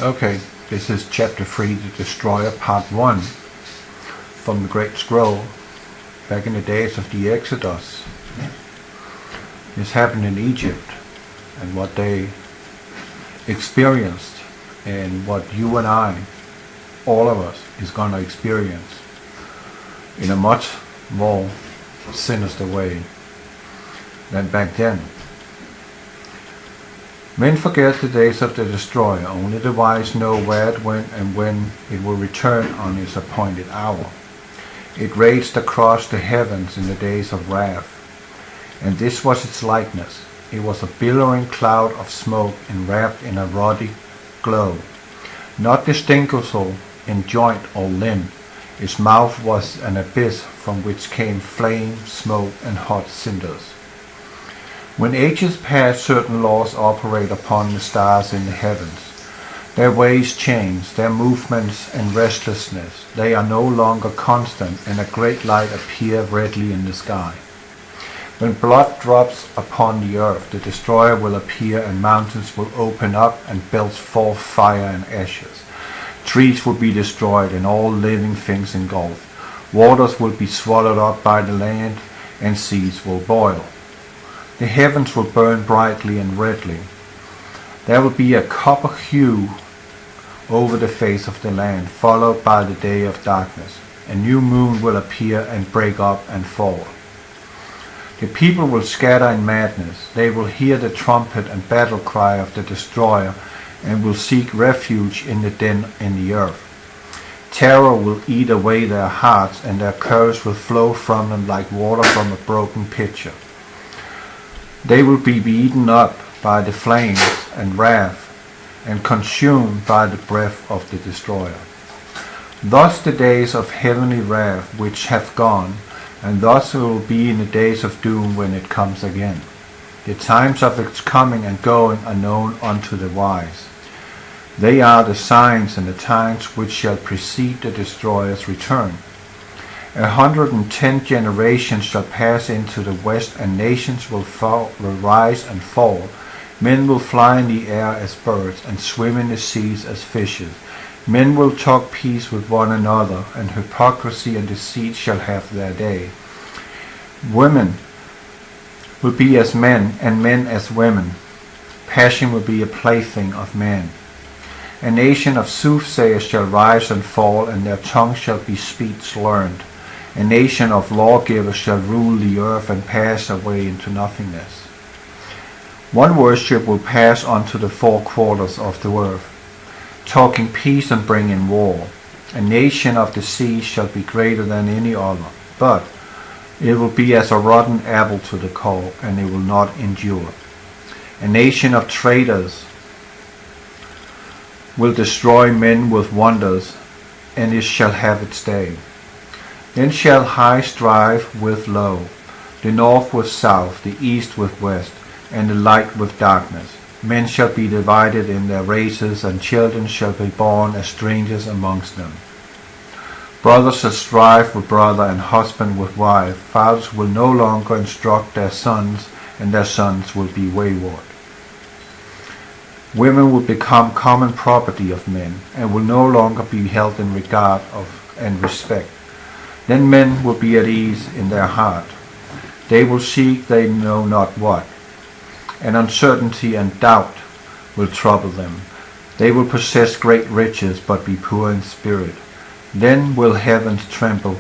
Okay, this is Chapter 3, The Destroyer, Part 1, from the Great Scroll, back in the days of the Exodus. This happened in Egypt, and what they experienced, and what you and I, all of us, is going to experience in a much more sinister way than back then. Men forget the days of the destroyer. Only the wise know where it went and when it will return on its appointed hour. It raged across the heavens in the days of wrath, and this was its likeness. It was a billowing cloud of smoke enwrapped in a ruddy glow, not distinguishable in joint or limb. Its mouth was an abyss from which came flame, smoke, and hot cinders. When ages pass, certain laws operate upon the stars in the heavens. Their ways change, their movements and restlessness. They are no longer constant, and a great light appears redly in the sky. When blood drops upon the earth, the destroyer will appear, and mountains will open up and belch forth fire and ashes. Trees will be destroyed, and all living things engulfed. Waters will be swallowed up by the land, and seas will boil. The heavens will burn brightly and redly. There will be a copper hue over the face of the land, followed by the day of darkness. A new moon will appear and break up and fall. The people will scatter in madness. They will hear the trumpet and battle cry of the destroyer, and will seek refuge in the den in the earth. Terror will eat away their hearts, and their courage will flow from them like water from a broken pitcher. They will be eaten up by the flames and wrath, and consumed by the breath of the destroyer. Thus the days of heavenly wrath which have gone, and thus it will be in the days of doom when it comes again. The times of its coming and going are known unto the wise. They are the signs and the times which shall precede the destroyer's return. 110 generations shall pass into the west, and nations will rise and fall. Men will fly in the air as birds, and swim in the seas as fishes. Men will talk peace with one another, and hypocrisy and deceit shall have their day. Women will be as men, and men as women. Passion will be a plaything of men. A nation of soothsayers shall rise and fall, and their tongue shall be speech learned. A nation of lawgivers shall rule the earth and pass away into nothingness. One worship will pass unto the four quarters of the earth, talking peace and bringing war. A nation of the sea shall be greater than any other, but it will be as a rotten apple to the core, and it will not endure. A nation of traitors will destroy men with wonders, and it shall have its day. Then shall high strive with low, the north with south, the east with west, and the light with darkness. Men shall be divided in their races, and children shall be born as strangers amongst them. Brothers shall strive with brother, and husband with wife. Fathers will no longer instruct their sons, and their sons will be wayward. Women will become common property of men, and will no longer be held in regard of and respect. Then men will be at ease in their heart. They will seek they know not what, and uncertainty and doubt will trouble them. They will possess great riches, but be poor in spirit. Then will heavens tremble,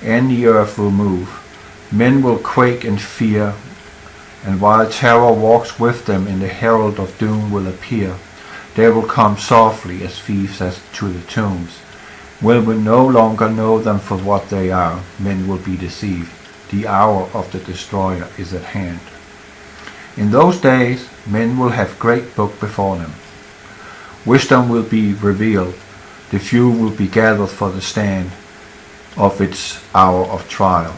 and the earth will move. Men will quake in fear, and while terror walks with them, in the herald of doom will appear. They will come softly as thieves as to the tombs. We will no longer know them for what they are. Men will be deceived. The hour of the destroyer is at hand. In those days, men will have great book before them. Wisdom will be revealed. The few will be gathered for the stand of its hour of trial.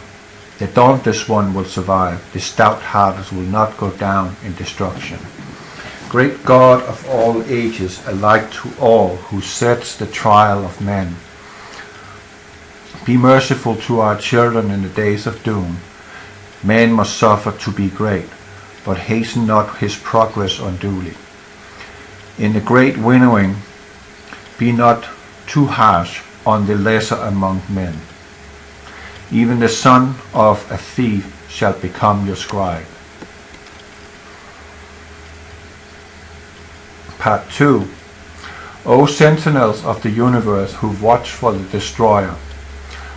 The dauntless one will survive. The stout-hearted will not go down in destruction. Great God of all ages, alike to all who sets the trial of men, be merciful to our children in the days of doom. Man must suffer to be great, but hasten not his progress unduly. In the great winnowing Be not too harsh on the lesser among men. Even the son of a thief shall become your scribe. Part 2. O sentinels of the universe who watch for the destroyer,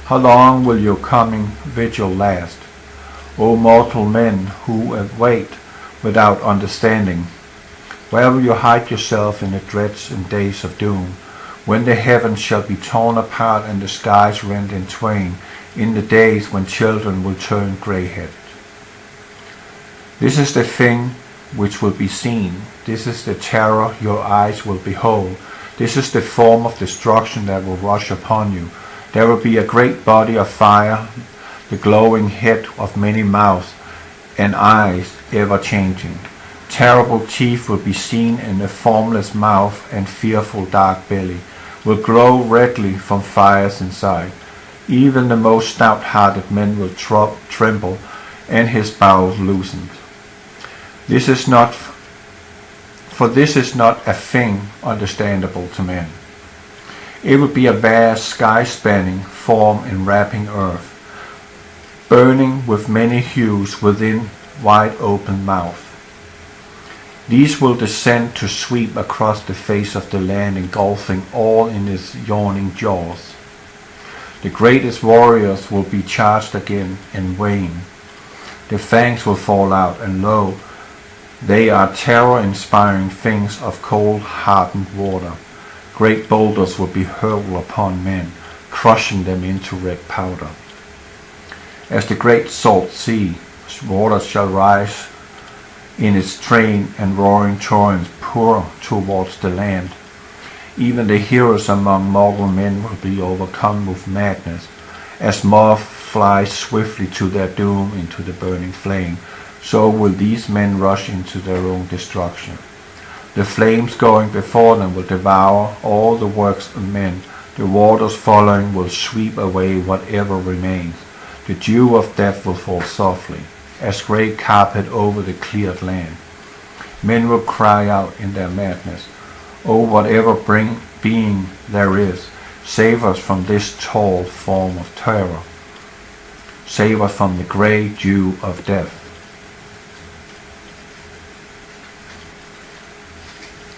how long will your coming vigil last? O mortal men who wait without understanding, where will you hide yourself in the dreads and days of doom, when the heavens shall be torn apart and the skies rent in twain, in the days when children will turn grey-headed? This is the thing which will be seen. This is the terror your eyes will behold. This is the form of destruction that will rush upon you. There will be a great body of fire, the glowing head of many mouths, and eyes ever changing. Terrible teeth will be seen in the formless mouth, and fearful dark belly will glow redly from fires inside. Even the most stout-hearted man will tremble, and his bowels loosened. This is not a thing understandable to men. It will be a vast sky-spanning form enwrapping earth, burning with many hues within wide-open mouth. These will descend to sweep across the face of the land, engulfing all in its yawning jaws. The greatest warriors will be charged again and wane. The fangs will fall out, and lo, they are terror-inspiring things of cold-hardened water. Great boulders will be hurled upon men, crushing them into red powder. As the great salt sea, waters shall rise in its train, and roaring torrents pour towards the land. Even the heroes among mortal men will be overcome with madness. As moths fly swiftly to their doom into the burning flame, so will these men rush into their own destruction. The flames going before them will devour all the works of men. The waters following will sweep away whatever remains. The dew of death will fall softly, as grey carpet over the cleared land. Men will cry out in their madness, "O whatever being there is, save us from this tall form of terror. Save us from the grey dew of death."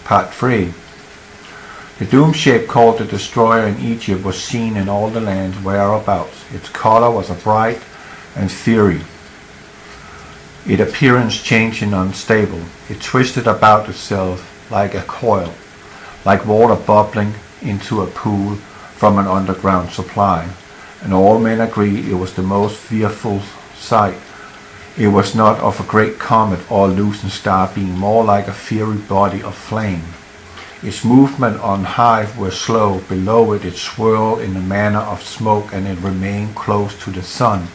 Part 3. The doom shape called the Destroyer in Egypt was seen in all the lands whereabouts. Its color was a bright and fiery, its appearance changing unstable. It twisted about itself like a coil, like water bubbling into a pool from an underground supply, and all men agreed it was the most fearful sight. It was not of a great comet or loosened star, being more like a fiery body of flame. Its movement on high were slow. Below it swirled in the manner of smoke, and it remained close to the sun,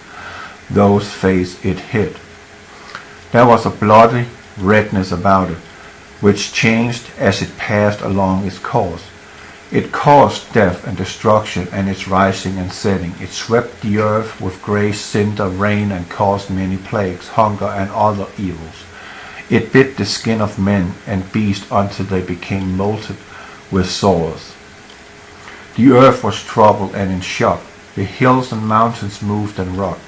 whose face it hid. There was a bloody redness about it, which changed as it passed along its course. It caused death and destruction, and its rising and setting. It swept the earth with grey cinder rain and caused many plagues, hunger, and other evils. It bit the skin of men and beasts until they became molted with sores. The earth was troubled and in shock. The hills and mountains moved and rocked.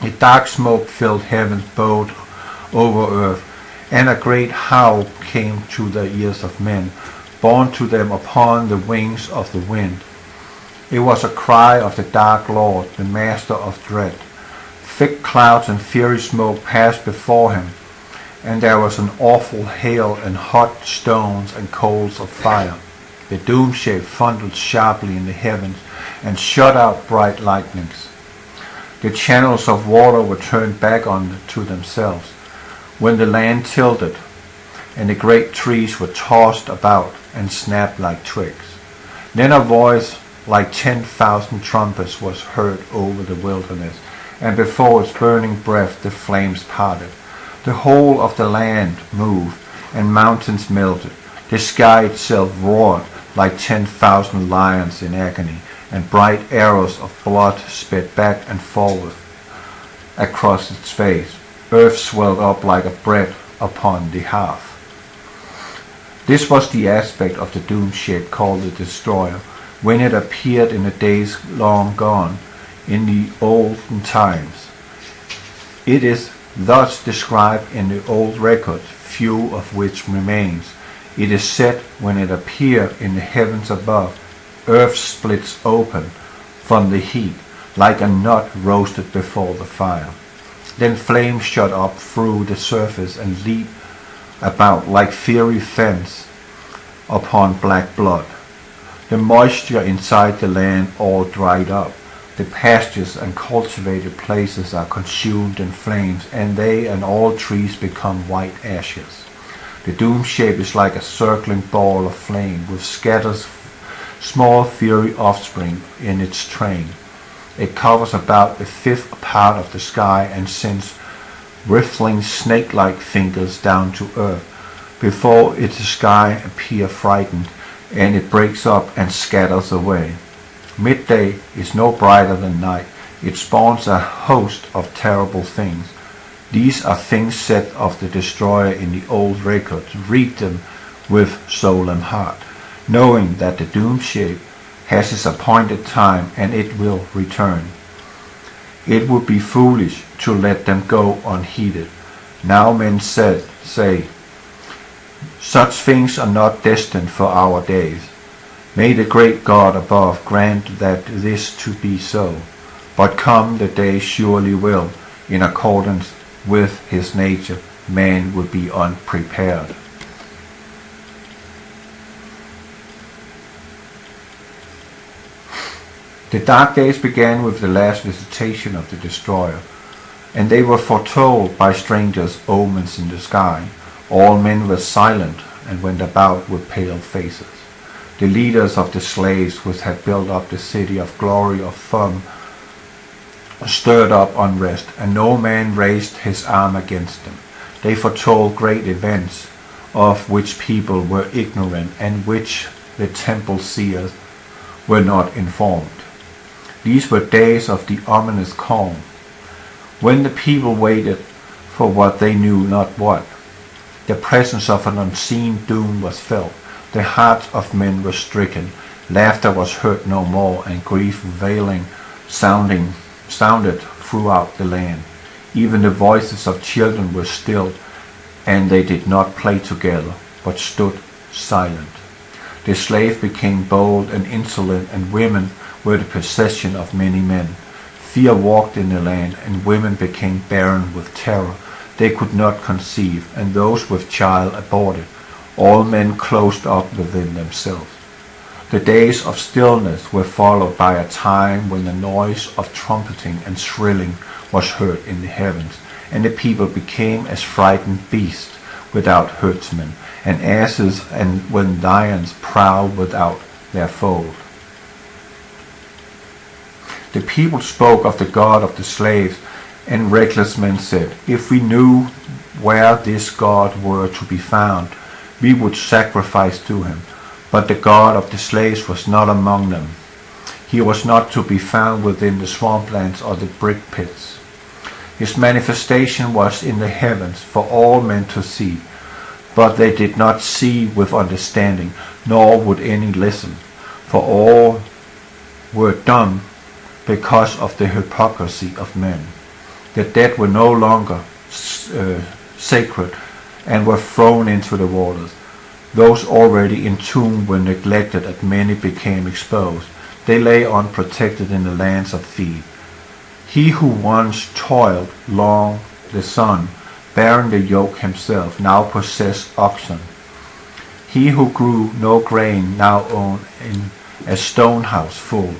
A dark smoke filled heaven, bowed over earth, and a great howl came to the ears of men, borne to them upon the wings of the wind. It was a cry of the dark Lord, the master of dread. Thick clouds and fiery smoke passed before him, and there was an awful hail and hot stones and coals of fire. The doom shape thundered sharply in the heavens and shot out bright lightnings. The channels of water were turned back onto themselves when the land tilted, and the great trees were tossed about and snapped like twigs. Then a voice like 10,000 trumpets was heard over the wilderness, and before its burning breath the flames parted. The whole of the land moved, and mountains melted. The sky itself roared like 10,000 lions in agony, and bright arrows of blood sped back and forward across its face. Earth swelled up like a bread upon the hearth. This was the aspect of the doom shape called the Destroyer, when it appeared in the days long gone, in the olden times. It is thus described in the old records, few of which remains. It is said, when it appeared in the heavens above, earth splits open from the heat, like a nut roasted before the fire. Then flames shot up through the surface and leap about like fiery fence upon black blood. The moisture inside the land all dried up. The pastures and cultivated places are consumed in flames, and they and all trees become white ashes. The doom shape is like a circling ball of flame, with scattered small fiery offspring in its train. It covers about a fifth part of the sky and sends wriggling snake-like fingers down to earth. Before it the sky appears frightened, and it breaks up and scatters away. Midday is no brighter than night. It spawns a host of terrible things. These are things said of the Destroyer in the old records. Read them with soul and heart, knowing that the doom shape has its appointed time and it will return. It would be foolish to let them go unheeded. Now men say, such things are not destined for our days. May the great God above grant that this to be so. But come the day surely will, in accordance with his nature, man will be unprepared. The dark days began with the last visitation of the Destroyer, and they were foretold by strangers' omens in the sky. All men were silent and went about with pale faces. The leaders of the slaves which had built up the city of glory of Thum stirred up unrest, and no man raised his arm against them. They foretold great events, of which people were ignorant, and which the temple seers were not informed. These were days of the ominous calm, when the people waited for what they knew not what. The presence of an unseen doom was felt. The hearts of men were stricken. Laughter was heard no more, and grief wailing sounded throughout the land. Even the voices of children were stilled, and they did not play together, but stood silent. The slave became bold and insolent, and women were the possession of many men. Fear walked in the land, and women became barren with terror. They could not conceive, and those with child aborted. All men closed up within themselves. The days of stillness were followed by a time when the noise of trumpeting and shrilling was heard in the heavens, and the people became as frightened beasts without herdsmen, and asses and when lions prowled without their fold. The people spoke of the God of the slaves, and reckless men said, if we knew where this God were to be found, we would sacrifice to him. But the God of the slaves was not among them. He was not to be found within the swamplands or the brick pits. His manifestation was in the heavens for all men to see, but they did not see with understanding, nor would any listen, for all were dumb because of the hypocrisy of men. The dead were no longer sacred and were thrown into the waters. Those already entombed were neglected, and many became exposed. They lay unprotected in the lands of Thebe. He who once toiled long the sun, bearing the yoke himself, now possessed oxen. He who grew no grain now owned a stone house full.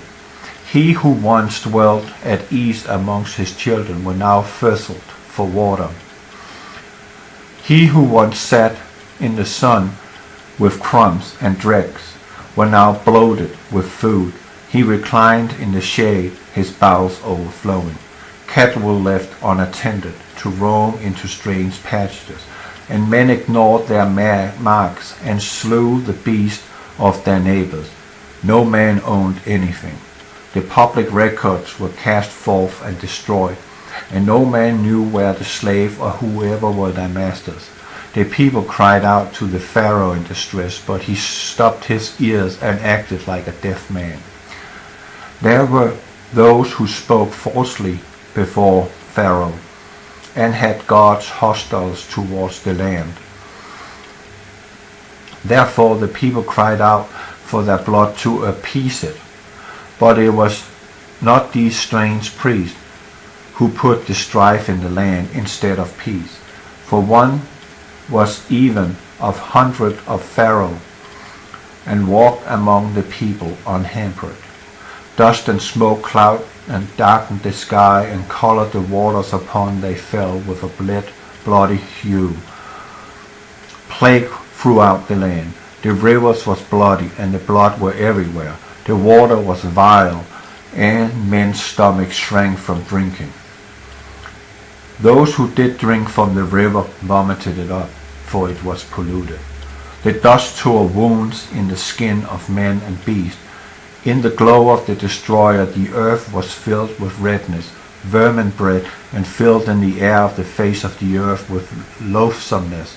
He who once dwelt at ease amongst his children were now thirsted for water. He who once sat in the sun with crumbs and dregs were now bloated with food. He reclined in the shade, his bowels overflowing. Cattle were left unattended to roam into strange pastures, and men ignored their marks and slew the beasts of their neighbors. No man owned anything. The public records were cast forth and destroyed, and no man knew where the slave or whoever were their masters. The people cried out to the Pharaoh in distress, but he stopped his ears and acted like a deaf man. There were those who spoke falsely before Pharaoh and had gods hostiles towards the land. Therefore the people cried out for their blood to appease it. But it was not these strange priests who put the strife in the land instead of peace. For one was even 100 of Pharaoh, and walked among the people unhampered. Dust and smoke cloud and darkened the sky, and colored the waters upon they fell with a bloody hue. Plague throughout the land. The rivers was bloody, and the blood were everywhere. The water was vile, and men's stomachs shrank from drinking. Those who did drink from the river vomited it up, for it was polluted. The dust tore wounds in the skin of man and beast. In the glow of the destroyer the earth was filled with redness. Vermin bred and filled in the air of the face of the earth with loathsomeness.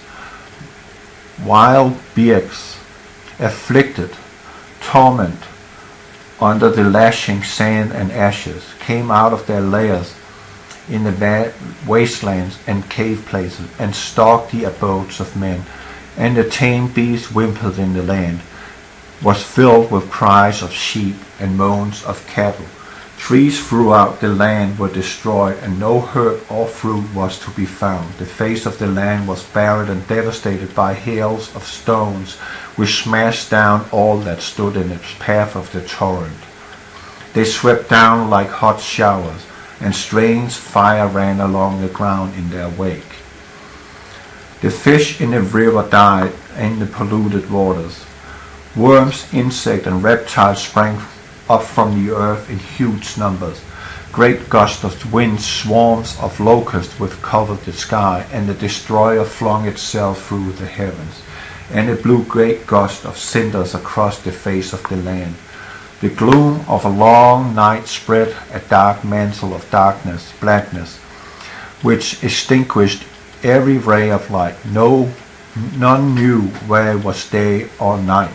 Wild beasts, afflicted, torment, under the lashing sand and ashes, came out of their lairs in the wastelands and cave places, and stalked the abodes of men. And the tame beast whimpered in the land, was filled with cries of sheep and moans of cattle. Trees throughout the land were destroyed, and no herb or fruit was to be found. The face of the land was buried and devastated by hails of stones, which smashed down all that stood in its path of the torrent. They swept down like hot showers, and strange fire ran along the ground in their wake. The fish in the river died in the polluted waters. Worms, insects, and reptiles sprang up from the earth in huge numbers. Great gusts of wind, swarms of locusts which covered the sky, and the destroyer flung itself through the heavens. And it blew great gusts of cinders across the face of the land. The gloom of a long night spread a dark mantle of darkness, blackness, which extinguished every ray of light. None knew where it was day or night,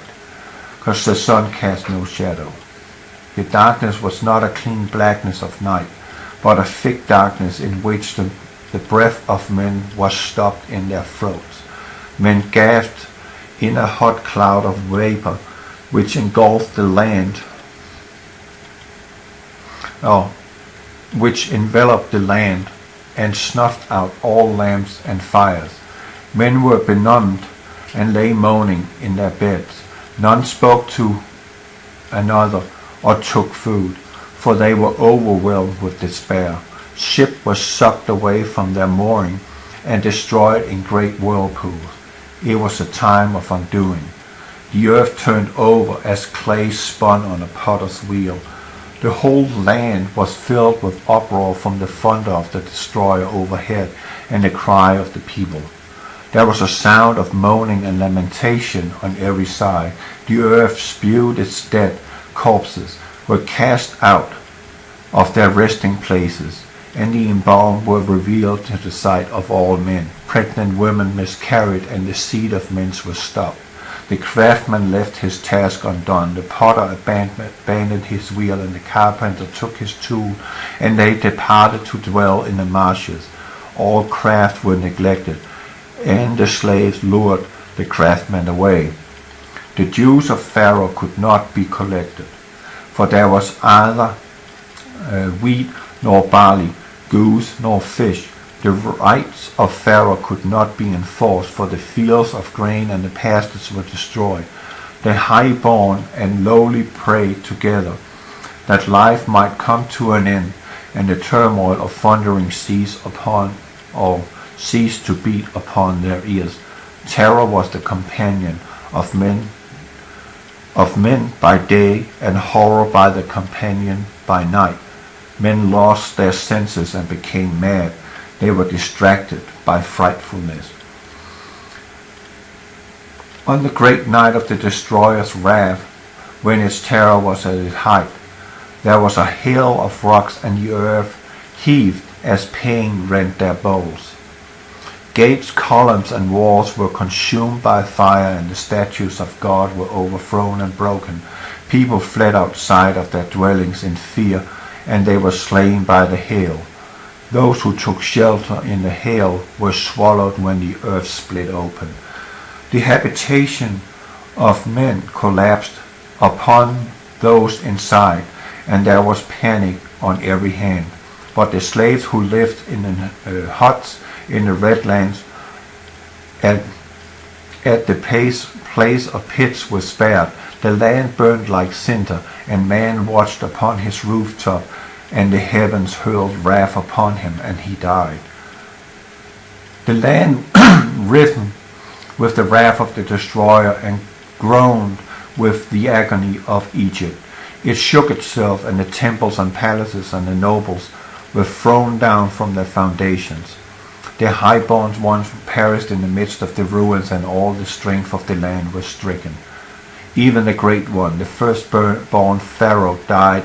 because the sun cast no shadow. The darkness was not a clean blackness of night, but a thick darkness in which the breath of men was stopped in their throats. Men gasped in a hot cloud of vapor which engulfed the land, which enveloped the land and snuffed out all lamps and fires. Men were benumbed and lay moaning in their beds. None spoke to another or took food, for they were overwhelmed with despair. Ships were sucked away from their mooring and destroyed in great whirlpools. It was a time of undoing. The earth turned over as clay spun on a potter's wheel. The whole land was filled with uproar from the thunder of the destroyer overhead and the cry of the people. There was a sound of moaning and lamentation on every side. The earth spewed its dead. Corpses were cast out of their resting places, and the embalmed were revealed to the sight of all men. Pregnant women miscarried, and the seed of men was stopped. The craftsman left his task undone. The potter abandoned his wheel, and the carpenter took his tool, and they departed to dwell in the marshes. All craft were neglected, and the slaves lured the craftsmen away. The dues of Pharaoh could not be collected, for there was neither wheat nor barley, goose nor fish. The rights of Pharaoh could not be enforced, for the fields of grain and the pastures were destroyed. The high-born and lowly prayed together, that life might come to an end, and the turmoil of thundering cease to beat upon their ears. Terror was the companion of men by day, and horror by the companion by night. Men lost their senses and became mad. They were distracted by frightfulness. On the great night of the destroyer's wrath, when its terror was at its height, there was a hail of rocks, and the earth heaved as pain rent their bowels. gates, columns, and walls were consumed by fire, and the statues of God were overthrown and broken. People fled outside of their dwellings in fear, and they were slain by the hail. Those who took shelter in the hail were swallowed when the earth split open. The habitation of men collapsed upon those inside, and there was panic on every hand. But the slaves who lived in the huts in the Redlands at the place of pits were spared. The land burned like cinder, and man watched upon his rooftop, and the heavens hurled wrath upon him, and he died. The land riven with the wrath of the destroyer, and groaned with the agony of Egypt. It shook itself, and the temples and palaces and the nobles were thrown down from their foundations. Their highborn ones perished in the midst of the ruins, and all the strength of the land was stricken. Even the great one, the firstborn Pharaoh, died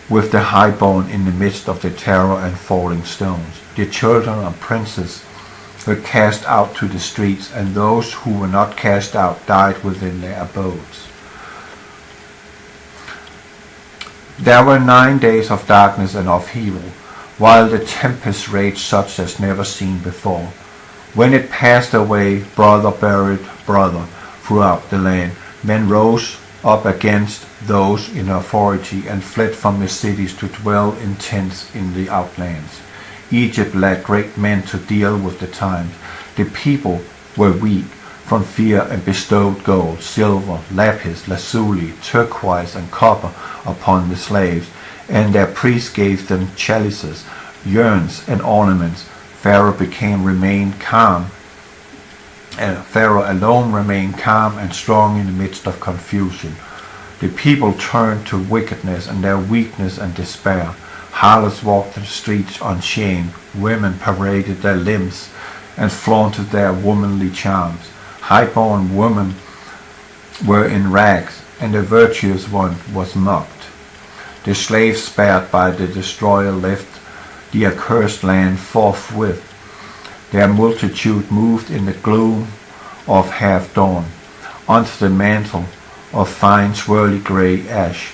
with the highborn in the midst of the terror and falling stones. The children of princes were cast out to the streets, and those who were not cast out died within their abodes. There were 9 days of darkness and of evil, while the tempest raged such as never seen before. When it passed away, brother buried brother throughout the land. Men rose up against those in authority and fled from the cities to dwell in tents in the outlands. Egypt lacked great men to deal with the times. The people were weak from fear and bestowed gold, silver, lapis, lazuli, turquoise, and copper upon the slaves, and their priests gave them chalices, urns, and ornaments. Pharaoh alone remained calm and strong in the midst of confusion. The people turned to wickedness and their weakness and despair. Harlots walked the streets unshamed. Women paraded their limbs and flaunted their womanly charms. Highborn women were in rags, and the virtuous one was mocked. The slaves spared by the destroyer left the accursed land forthwith. Their multitude moved in the gloom of half-dawn, onto the mantle of fine swirly grey ash,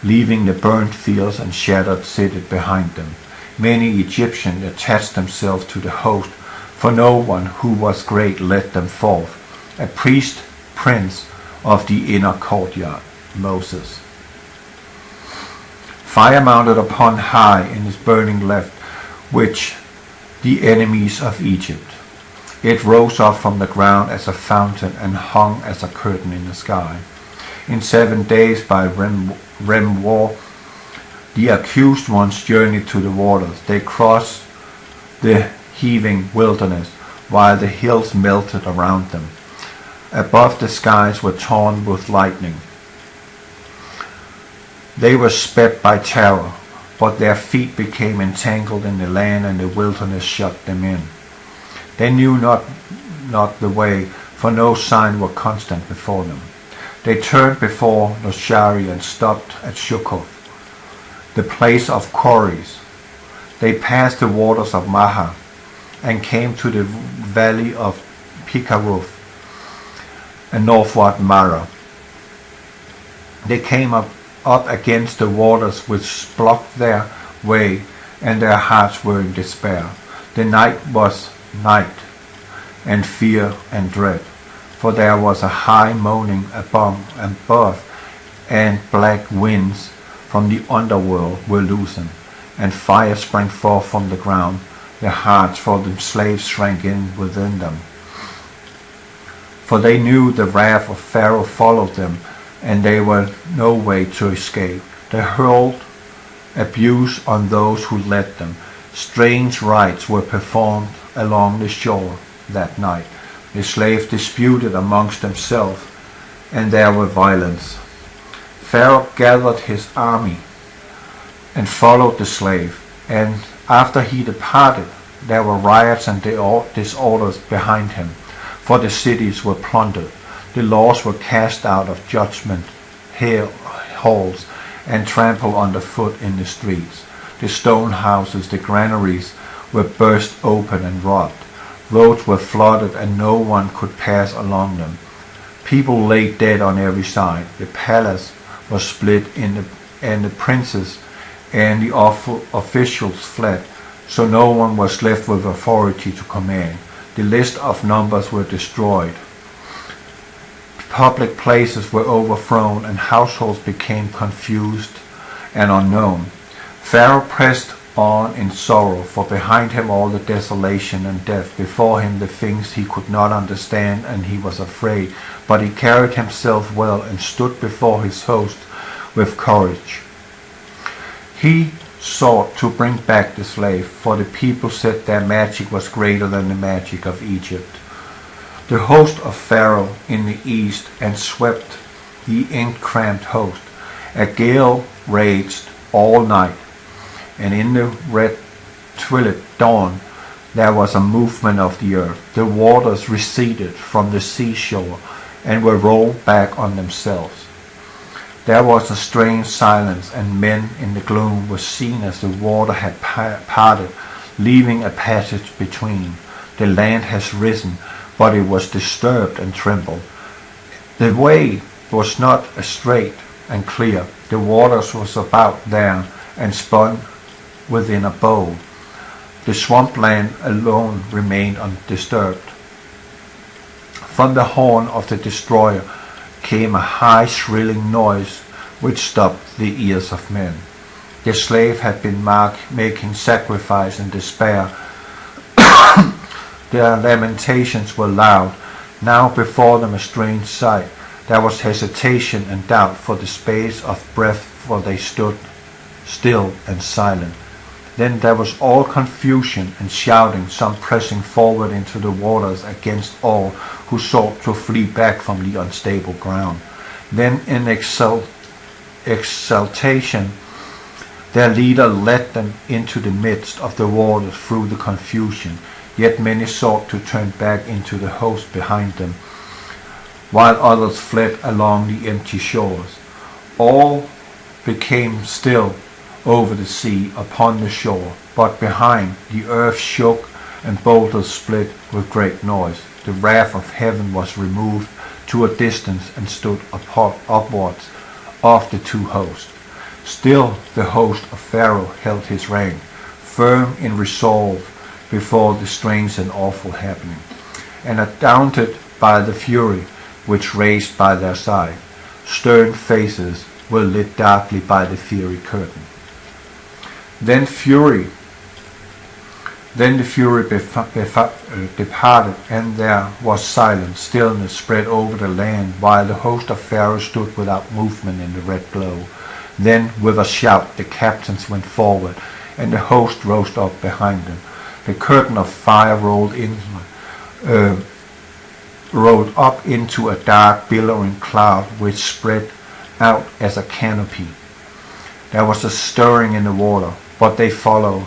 leaving the burnt fields and shattered cities behind them. Many Egyptians attached themselves to the host, for no one who was great led them forth. A priest, prince of the inner courtyard, Moses. Fire mounted upon high in his burning left, which the enemies of Egypt. It rose up from the ground as a fountain and hung as a curtain in the sky. In 7 days by rim war, the accused ones journeyed to the waters. They crossed the heaving wilderness, while the hills melted around them. Above the skies were torn with lightning. They were sped by terror, but their feet became entangled in the land, and the wilderness shut them in. They knew not the way, for no sign were constant before them. They turned before Noshari and stopped at Shukoth, the place of quarries. They passed the waters of Maha and came to the valley of Pikaruth and northward Mara. They came up against the waters which blocked their way, and their hearts were in despair. The night was night, and fear and dread, for there was a high moaning above, and black winds from the underworld were loosened, and fire sprang forth from the ground. Their hearts for the slaves shrank in within them, for they knew the wrath of Pharaoh followed them, and there were no way to escape. They hurled abuse on those who led them. Strange rites were performed along the shore that night. The slaves disputed amongst themselves, and there were violence. Pharaoh gathered his army and followed the slave, and after he departed, there were riots and disorders behind him, for the cities were plundered. The laws were cast out of judgment halls and trampled underfoot in the streets. The stone houses, the granaries, were burst open and robbed. Roads were flooded and no one could pass along them. People lay dead on every side. The palace was split and the princes and the officials fled, so no one was left with authority to command. The list of numbers were destroyed. Public places were overthrown and households became confused and unknown. Pharaoh pressed on in sorrow, for behind him all the desolation and death, before him the things he could not understand, and he was afraid. But he carried himself well and stood before his host with courage. He sought to bring back the slave, for the people said their magic was greater than the magic of Egypt. The host of Pharaoh in the east and swept the ink-cramped host. A gale raged all night, and in the red twilight dawn there was a movement of the earth. The waters receded from the seashore and were rolled back on themselves. There was a strange silence, and men in the gloom were seen as the water had parted, leaving a passage between. The land has risen, but it was disturbed and trembled. The way was not straight and clear. The waters was about there and spun within a bowl. The swampland alone remained undisturbed. From the horn of the destroyer came a high shrilling noise which stopped the ears of men. The slave had been making sacrifice in despair. Their lamentations were loud. Now before them a strange sight. There was hesitation and doubt for the space of breath, for they stood still and silent. Then there was all confusion and shouting, some pressing forward into the waters against all who sought to flee back from the unstable ground. Then in exultation their leader led them into the midst of the waters through the confusion. Yet many sought to turn back into the host behind them, while others fled along the empty shores. All became still over the sea upon the shore, but behind the earth shook and boulders split with great noise. The wrath of heaven was removed to a distance and stood upwards of the two hosts. Still the host of Pharaoh held his rank, firm in resolve before the strange and awful happening, and undaunted by the fury which raged by their side. Stern faces were lit darkly by the fiery curtain. Then the fury departed, and there was silence. Stillness spread over the land, while the host of Pharaoh stood without movement in the red glow. Then with a shout the captains went forward, and the host rose up behind them. The curtain of fire rolled up into a dark billowing cloud which spread out as a canopy. There was a stirring in the water, but they followed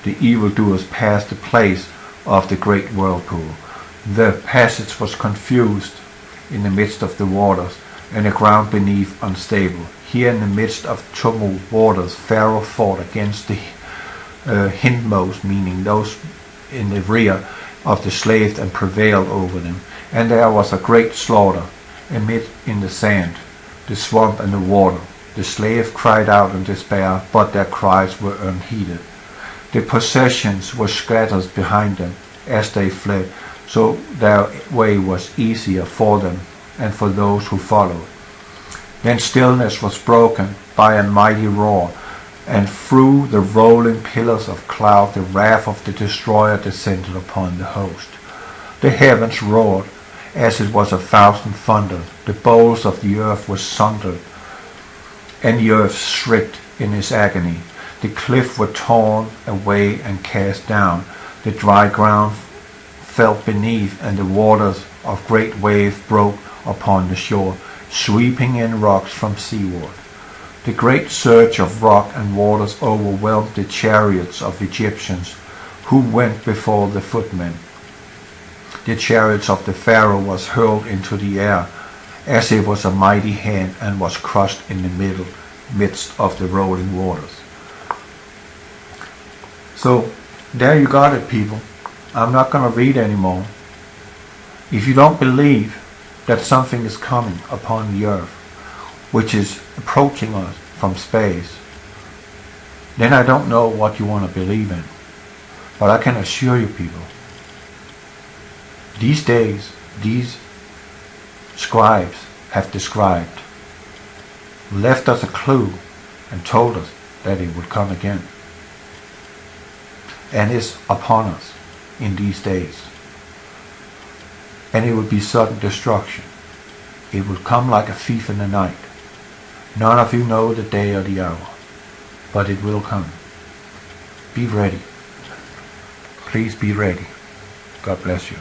the evildoers past the place of the great whirlpool. The passage was confused in the midst of the waters, and the ground beneath unstable. Here in the midst of tumult waters, Pharaoh fought against the hindmost, meaning those in the rear of the slaves, and prevailed over them. And there was a great slaughter amid in the sand, the swamp and the water. The slave cried out in despair, but their cries were unheeded. The possessions were scattered behind them as they fled, so their way was easier for them and for those who followed. Then stillness was broken by a mighty roar, and through the rolling pillars of cloud the wrath of the destroyer descended upon the host. The heavens roared as it was 1,000 thunders. The bowls of the earth were sundered, and the earth shrieked in its agony. The cliffs were torn away and cast down. The dry ground fell beneath, and the waters of great waves broke upon the shore, sweeping in rocks from seaward. The great surge of rock and waters overwhelmed the chariots of Egyptians who went before the footmen. The chariots of the Pharaoh was hurled into the air as it was a mighty hand, and was crushed in the midst of the rolling waters. So there you got it, people. I'm not going to read anymore. If you don't believe that something is coming upon the earth, which is approaching us from space, then I don't know what you want to believe in. But I can assure you people, these days, these scribes have described, left us a clue and told us that it would come again. And it's upon us in these days. And it would be sudden destruction. It would come like a thief in the night. None of you know the day or the hour, but it will come. Be ready. Please be ready. God bless you.